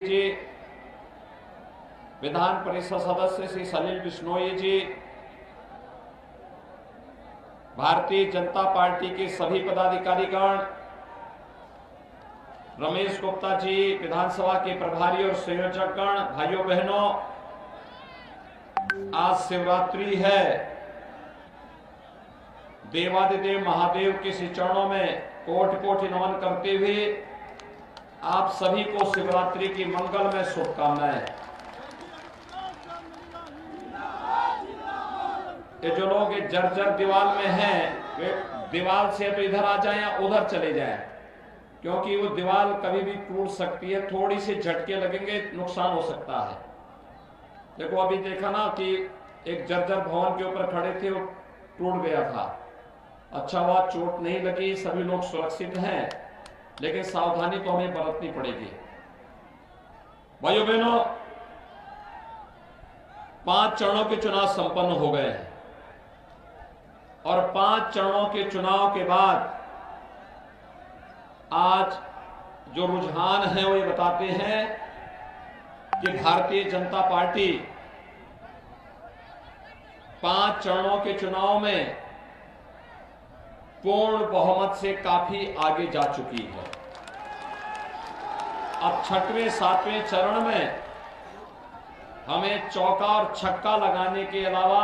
जी, विधान परिषद सदस्य श्री सलील बिश्नोई जी, भारतीय जनता पार्टी के सभी पदाधिकारीगण, रमेश गुप्ता जी, विधानसभा के प्रभारी और संयोजकगण, भाइयों बहनों, आज शिवरात्रि है। देवादिदेव महादेव के श्री चरणों में कोटि कोटि नमन करते हुए आप सभी को शिवरात्रि की मंगल में शुभकामनाएं। ये जो लोग जर्जर दीवार में हैं, वे दीवार से तो इधर आ जाएं या उधर चले जाएं, क्योंकि वो दीवार कभी भी टूट सकती है। थोड़ी सी झटके लगेंगे, नुकसान हो सकता है। देखो, अभी देखा ना कि एक जर्जर भवन के ऊपर खड़े थे, वो टूट गया था। अच्छा हुआ चोट नहीं लगी, सभी लोग सुरक्षित हैं, लेकिन सावधानी तो हमें बरतनी पड़ेगी। भाइयों बहनों, 5 चरणों के चुनाव संपन्न हो गए हैं और 5 चरणों के चुनाव के बाद आज जो रुझान है वो ये बताते हैं कि भारतीय जनता पार्टी 5 चरणों के चुनाव में पूर्ण बहुमत से काफी आगे जा चुकी है। अब 6वें 7वें चरण में हमें चौका और छक्का लगाने के अलावा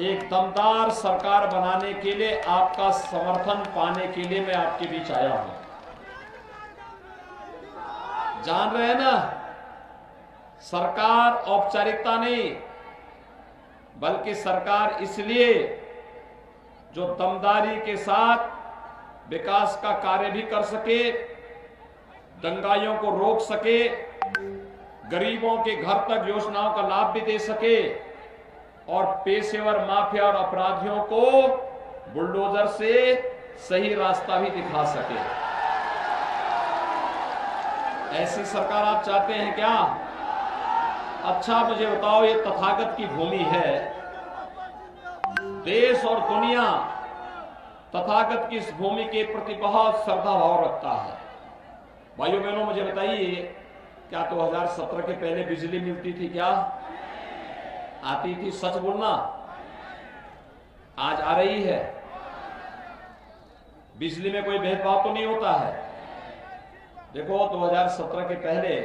एक दमदार सरकार बनाने के लिए आपका समर्थन पाने के लिए मैं आपके बीच आया हूं। जान रहे हैं ना, सरकार औपचारिकता नहीं, बल्कि सरकार इसलिए जो दमदारी के साथ विकास का कार्य भी कर सके, दंगाइयों को रोक सके, गरीबों के घर तक योजनाओं का लाभ भी दे सके और पेशेवर माफिया और अपराधियों को बुलडोजर से सही रास्ता भी दिखा सके। ऐसी सरकार आप चाहते हैं क्या? अच्छा, मुझे बताओ, ये तथागत की भूमि है। देश और दुनिया तथागत की इस भूमि के प्रति बहुत श्रद्धा भाव रखता है। भाइयों बहनों, मुझे बताइए, क्या 2017 के पहले बिजली मिलती थी? क्या आती थी? सच बोलना। आज आ रही है। बिजली में कोई भेदभाव तो नहीं होता है। देखो, 2017 के पहले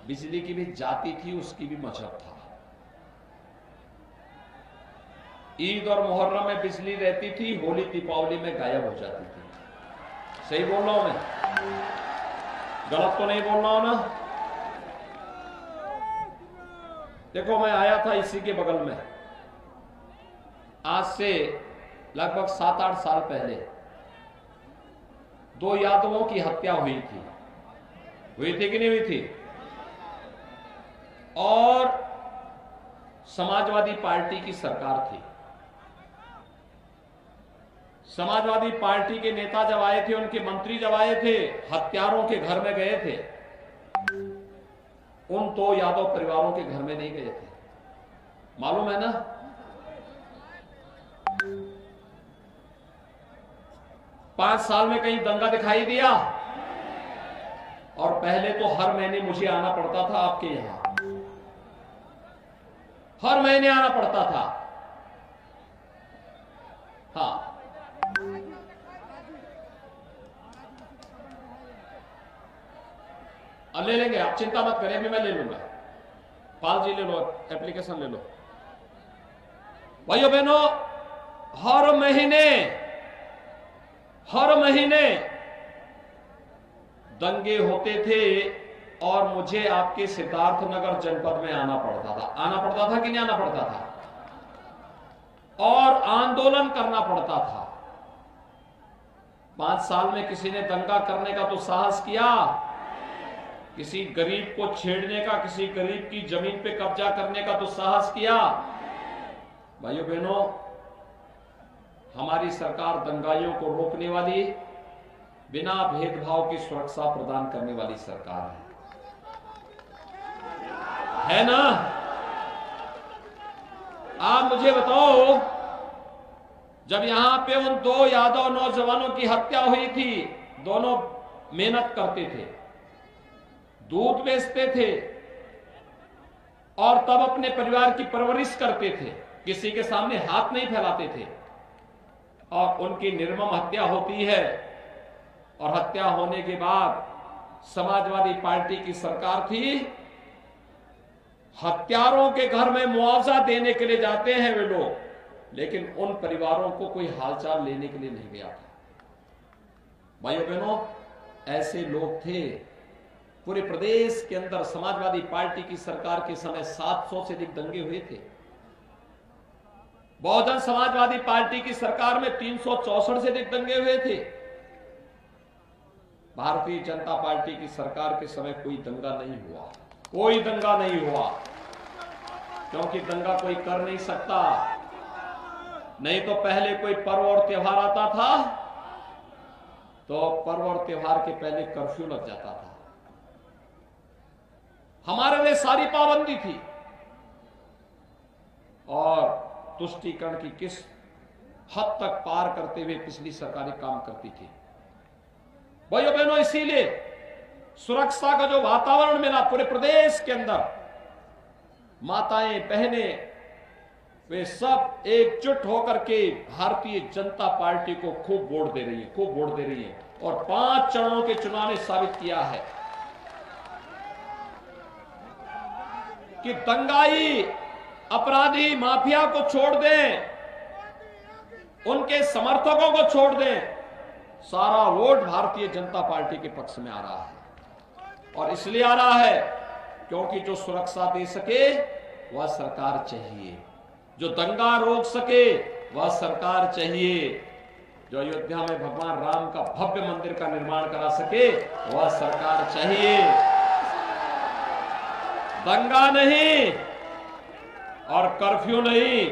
बिजली की भी जाति थी, उसकी भी मजहब था। ईद और मुहर्रम में बिजली रहती थी, होली दीपावली में गायब हो जाती थी। सही बोल रहा हूं मैं? गलत तो नहीं बोल रहा हूं ना? देखो, मैं आया था इसी के बगल में, आज से लगभग 7-8 साल पहले 2 यादवों की हत्या हुई थी कि नहीं हुई थी? और समाजवादी पार्टी की सरकार थी। समाजवादी पार्टी के नेता जब आए थे, उनके मंत्री जब आए थे, हत्यारों के घर में गए थे। उन 2 यादव परिवारों के घर में नहीं गए थे। मालूम है ना? पांच साल में कहीं दंगा दिखाई दिया? और पहले तो हर महीने मुझे आना पड़ता था आपके यहां, हर महीने आना पड़ता था। हाँ, अब ले लेंगे, आप चिंता मत करें, अभी मैं ले लूंगा। पाल जी ले लो, एप्लीकेशन ले लो। भाइयों बहनों, हर महीने दंगे होते थे और मुझे आपके सिद्धार्थनगर जनपद में आना पड़ता था कि नहीं आना पड़ता था? और आंदोलन करना पड़ता था। 5 साल में किसी ने दंगा करने का तो साहस किया? किसी गरीब को छेड़ने का, किसी गरीब की जमीन पे कब्जा करने का तो साहस किया? भाइयों बहनों, हमारी सरकार दंगाइयों को रोकने वाली, बिना भेदभाव की सुरक्षा प्रदान करने वाली सरकार है ना? आप मुझे बताओ, जब यहां पे उन 2 यादव नौजवानों की हत्या हुई थी, दोनों मेहनत करते थे, दूध बेचते थे और तब अपने परिवार की परवरिश करते थे, किसी के सामने हाथ नहीं फैलाते थे, और उनकी निर्मम हत्या होती है। और हत्या होने के बाद समाजवादी पार्टी की सरकार थी, हत्यारों के घर में मुआवजा देने के लिए जाते हैं वे लोग, लेकिन उन परिवारों को कोई हालचाल लेने के लिए नहीं गया था। भाइयों बहनों, ऐसे लोग थे। पूरे प्रदेश के अंदर समाजवादी पार्टी की सरकार के समय 700 से अधिक दंगे हुए थे। बहुजन समाजवादी पार्टी की सरकार में 364 से अधिक दंगे हुए थे। भारतीय जनता पार्टी की सरकार के समय कोई दंगा नहीं हुआ, कोई दंगा नहीं हुआ, क्योंकि दंगा कोई कर नहीं सकता। नहीं तो पहले कोई पर्व और त्योहार आता था तो पर्व और त्योहार के पहले कर्फ्यू लग जाता था। हमारे लिए सारी पाबंदी थी और तुष्टीकरण की किस हद तक पार करते हुए पिछली सरकारें काम करती थी। भाइयों बहनों, इसीलिए सुरक्षा का जो वातावरण मिला पूरे प्रदेश के अंदर, माताएं बहनें वे सब एकजुट होकर के भारतीय जनता पार्टी को खूब वोट दे रही है, खूब वोट दे रही है। और 5 चरणों के चुनाव ने साबित किया है कि दंगाई अपराधी माफिया को छोड़ दें, उनके समर्थकों को छोड़ दें, सारा वोट भारतीय जनता पार्टी के पक्ष में आ रहा है। और इसलिए आ रहा है क्योंकि जो सुरक्षा दे सके वह सरकार चाहिए, जो दंगा रोक सके वह सरकार चाहिए, जो अयोध्या में भगवान राम का भव्य मंदिर का निर्माण करा सके वह सरकार चाहिए। दंगा नहीं और कर्फ्यू नहीं,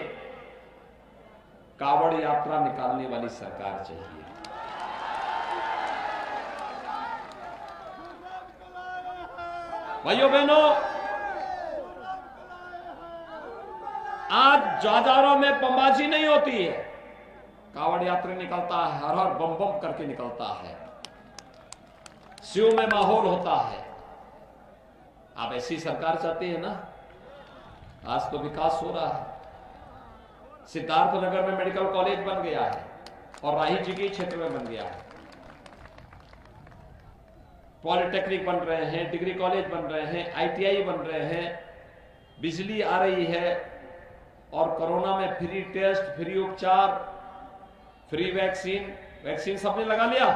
कावड़ यात्रा निकालने वाली सरकार चाहिए। भाइयों बहनों, आज बाजारों में बमबाजी नहीं होती है, कावड़ यात्रा निकलता है, हर हर बम बम करके निकलता है, शिव में माहौल होता है। आप ऐसी सरकार चाहते हैं ना? आज तो विकास हो रहा है, सिद्धार्थनगर में मेडिकल कॉलेज बन गया है और राही जी के क्षेत्र में बन गया है, पॉलिटेक्निक बन रहे हैं, डिग्री कॉलेज बन रहे हैं, आईटीआई बन रहे हैं, बिजली आ रही है, और कोरोना में फ्री टेस्ट, फ्री उपचार, फ्री वैक्सीन। वैक्सीन सबने लगा लिया?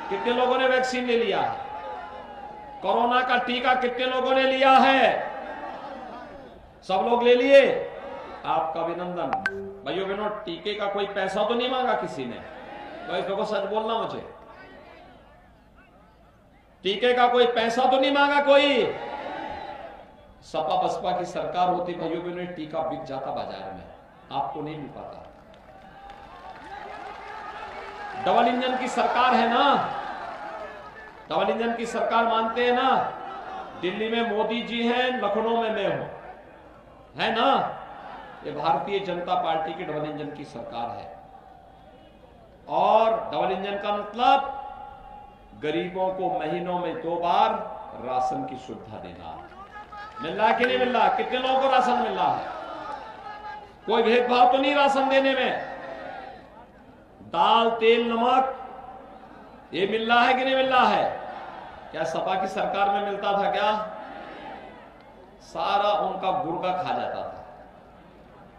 कितने लोगों ने वैक्सीन ले लिया है? कोरोना का टीका कितने लोगों ने लिया है? सब लोग ले लिए? आपका अभिनंदन। भाइयों बहनों, टीके का कोई पैसा तो नहीं मांगा किसी ने? तो इस लोगों सच बोलना मुझे, टीके का कोई पैसा तो नहीं मांगा कोई? सपा बसपा की सरकार होती भाइयों बहनों, टीका बिक जाता बाजार में, आपको नहीं मिल पाता। डबल इंजन की सरकार है ना, डबल इंजन की सरकार मानते हैं ना? दिल्ली में मोदी जी हैं, लखनऊ में मैं हूं, है ना? ये भारतीय जनता पार्टी की डबल इंजन की सरकार है। और डबल इंजन का मतलब गरीबों को महीनों में 2 बार राशन की सुविधा देना। मिल रहा है कि नहीं मिल रहा? कितने लोगों को राशन मिल रहा है? कोई भेदभाव तो नहीं राशन देने में? दाल, तेल, नमक ये मिल रहा है कि नहीं मिल रहा है? क्या सपा की सरकार में मिलता था क्या? सारा उनका गुर्गा खा जाता था,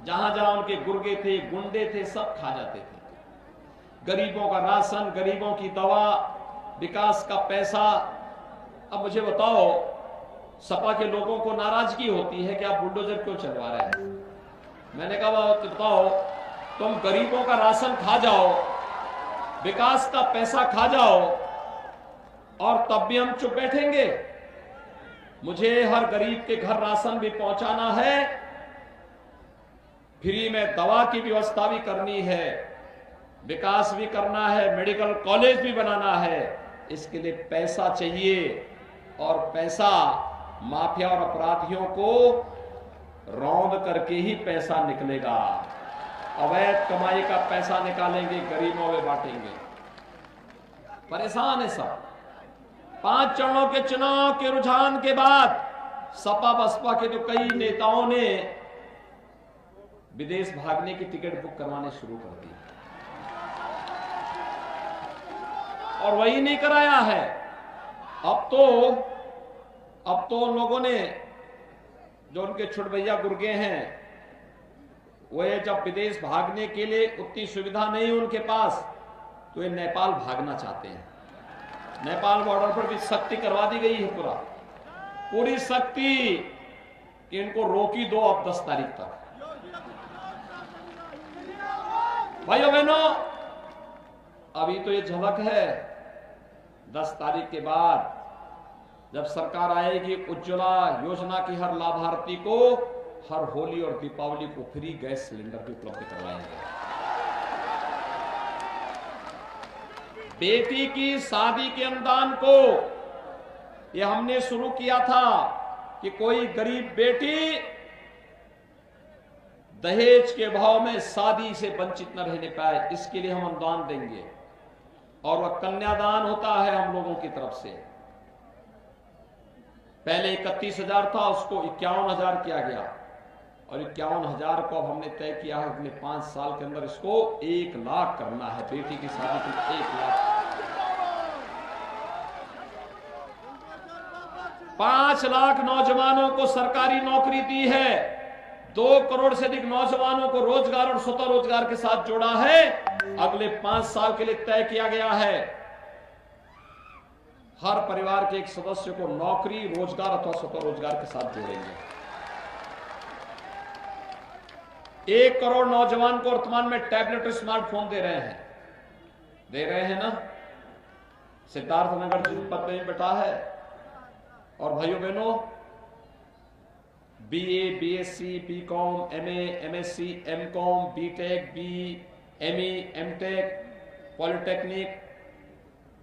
जहां जहां उनके गुर्गे थे, गुंडे थे, सब खा जाते थे। गरीबों का राशन, गरीबों की दवा, विकास का पैसा। अब मुझे बताओ, सपा के लोगों को नाराजगी होती है कि आप बुलडोजर क्यों चलवा रहे हैं? मैंने कहा बताओ, तुम गरीबों का राशन खा जाओ, विकास का पैसा खा जाओ, और तब भी हम चुप बैठेंगे? मुझे हर गरीब के घर राशन भी पहुंचाना है, फ्री में दवा की व्यवस्था भी करनी है, विकास भी करना है, मेडिकल कॉलेज भी बनाना है। इसके लिए पैसा चाहिए, और पैसा माफिया और अपराधियों को रौंद करके ही पैसा निकलेगा। अवैध कमाई का पैसा निकालेंगे, गरीबों में बांटेंगे। परेशान है सब, 5 चरणों के चुनाव के रुझान के बाद सपा बसपा के तो कई नेताओं ने विदेश भागने की टिकट बुक करवाने शुरू कर दी, और वही नहीं कराया है। अब तो लोगों ने, जो उनके छुटभैया गुर्गे हैं, वे जब विदेश भागने के लिए उतनी सुविधा नहीं उनके पास, तो ये नेपाल भागना चाहते हैं। नेपाल बॉर्डर पर भी सख्ती करवा दी गई है, पूरी सख्ती कि इनको रोकी दो अब 10 तारीख तक। भाइयों बहनों, अभी तो ये झलक है, 10 तारीख के बाद जब सरकार आएगी, उज्ज्वला योजना की हर लाभार्थी को हर होली और दीपावली को फ्री गैस सिलेंडर भी उपलब्ध करवाएंगे। बेटी की शादी के अनुदान को ये हमने शुरू किया था कि कोई गरीब बेटी दहेज के भाव में शादी से वंचित न रहने पाए, इसके लिए हम अनुदान देंगे। और वह कन्यादान होता है हम लोगों की तरफ से। पहले 31,000 था, उसको 51,000 किया गया, और 51,000 को अब हमने तय किया है अगले 5 साल के अंदर इसको 1 लाख करना है। बेटी की शादी की 1 लाख। 5 लाख नौजवानों को सरकारी नौकरी दी है, 2 करोड़ से अधिक नौजवानों को रोजगार और स्वतः रोजगार के साथ जोड़ा है। अगले 5 साल के लिए तय किया गया है हर परिवार के एक सदस्य को नौकरी, रोजगार अथवा स्वतः रोजगार के साथ जोड़ेंगे। 1 करोड़ नौजवान को वर्तमान में टैबलेट और स्मार्टफोन दे रहे हैं ना। सिद्धार्थनगर जनपद में बैठा है। और भाइयों बहनों, BA, BSc, BCom, MA, MSc, MCom, BTech, ME, MTech, polytechnic,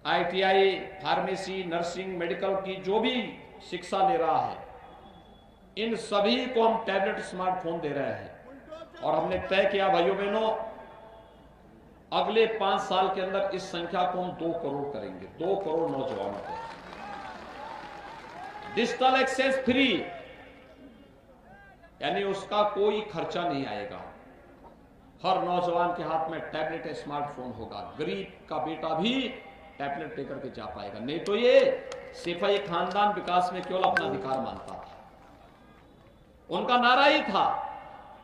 ITI, pharmacy, nursing, medical की जो भी शिक्षा ले रहा है, इन सभी को हम टैबलेट, स्मार्टफोन दे रहे हैं। और हमने तय किया भाइयों बहनों, अगले 5 साल के अंदर इस संख्या को हम 2 करोड़ करेंगे। 2 करोड़ नौजवानों को डिजिटल एक्सेस फ्री, यानी उसका कोई खर्चा नहीं आएगा। हर नौजवान के हाथ में टैबलेट, स्मार्टफोन होगा। गरीब का बेटा भी टैबलेट लेकर के जा पाएगा। नहीं तो ये सिपाही खानदान विकास में केवल अपना अधिकार मानता था। उनका नारा ही था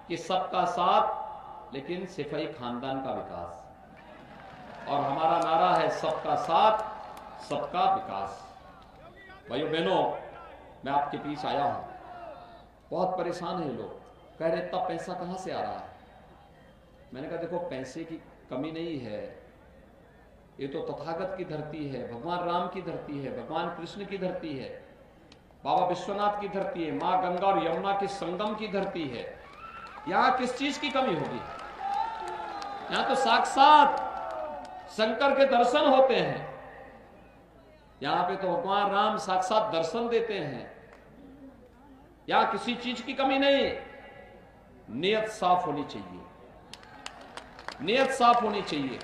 कि सबका साथ, लेकिन सिपाही खानदान का विकास। और हमारा नारा है सबका साथ, सबका विकास। भाइयों बहनों, मैं आपके बीच आया हूं, बहुत परेशान है लोग, कह रहे तब पैसा कहां से आ रहा है। मैंने कहा देखो, पैसे की कमी नहीं है, ये तो तथागत की धरती है, भगवान राम की धरती है, भगवान कृष्ण की धरती है, बाबा विश्वनाथ की धरती है, मां गंगा और यमुना के संगम की धरती है। यहां किस चीज की कमी होगी? यहां तो साक्षात शंकर के दर्शन होते हैं। यहां पे तो भगवान राम साक्षात दर्शन देते हैं। यहां किसी चीज की कमी नहीं। नियत साफ होनी चाहिए, नियत साफ होनी चाहिए।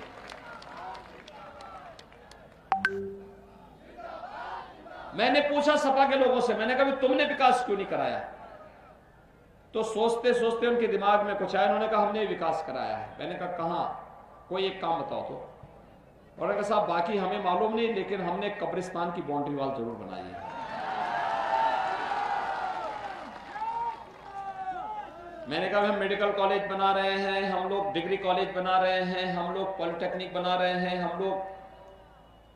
मैंने पूछा सपा के लोगों से, मैंने कहा तुमने विकास क्यों नहीं कराया? तो सोचते सोचते उनके दिमाग में कुछ आया, उन्होंने कहा हमने विकास कराया है। मैंने कहा कहां? कोई एक काम बताओ तो। उन्होंने कहा साहब बाकी हमें मालूम नहीं, लेकिन हमने कब्रिस्तान की बाउंड्री वॉल जरूर बनाई है। मैंने कहा हम मेडिकल कॉलेज बना रहे हैं, हम लोग डिग्री कॉलेज बना रहे हैं, हम लोग पॉलिटेक्निक बना रहे हैं, हम लोग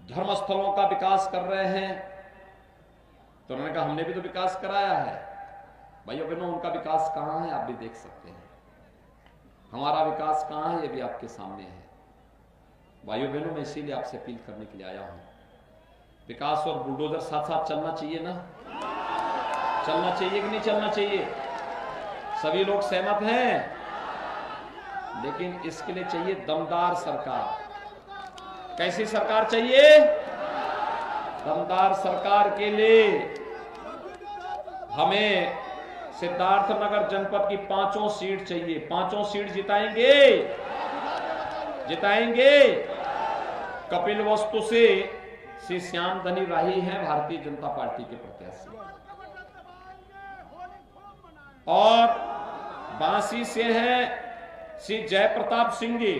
धर्मस्थलों का विकास कर रहे हैं। तो उन्होंने कहा हमने भी तो विकास कराया है। भाइयों बहनों, उनका विकास कहां है आप भी देख सकते हैं, हमारा विकास कहां है ये भी आपके सामने है। भाइयों बहनों, मैं इसीलिए आपसे अपील करने के लिए आया हूं, विकास और बुलडोजर साथ साथ चलना चाहिए ना? चलना चाहिए कि नहीं चलना चाहिए? सभी लोग सहमत हैं, लेकिन इसके लिए चाहिए दमदार सरकार। कैसी सरकार चाहिए? दमदार सरकार के लिए हमें सिद्धार्थनगर जनपद की 5 सीट चाहिए। 5 सीट जिताएंगे, जिताएंगे। कपिल वस्तु से श्री श्याम धनी राही हैं भारतीय जनता पार्टी के प्रत्याशी। और बांसी से हैं श्री जयप्रताप सिंह जी,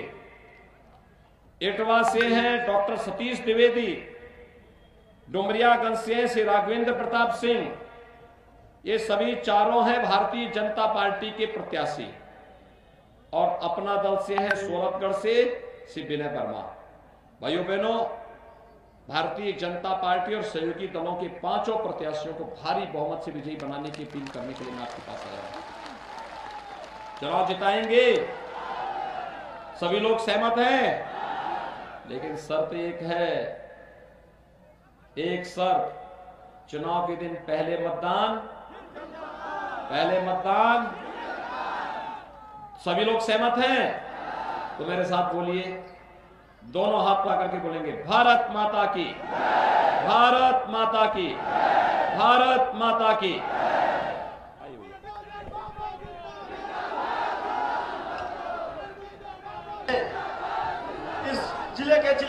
इटवा से हैं डॉक्टर सतीश द्विवेदी, डुमरियागंज से श्री राघवेंद्र प्रताप सिंह। ये सभी चारों हैं भारतीय जनता पार्टी के प्रत्याशी। और अपना दल से है सूरतगढ़ से श्री विनय वर्मा। भाइयों बहनों, भारतीय जनता पार्टी और सहयोगी दलों के पांचों प्रत्याशियों को भारी बहुमत से विजयी बनाने की अपील करने के लिए मैं आपके पास आया हूं। चुनाव जिताएंगे, सभी लोग सहमत हैं, लेकिन शर्त एक है, एक शर्त, चुनाव के दिन पहले मतदान। सभी लोग सहमत हैं तो मेरे साथ बोलिए, दोनों हाथ पकड़ करके बोलेंगे, भारत माता की, भारत माता की, भारत माता की। इस जिले के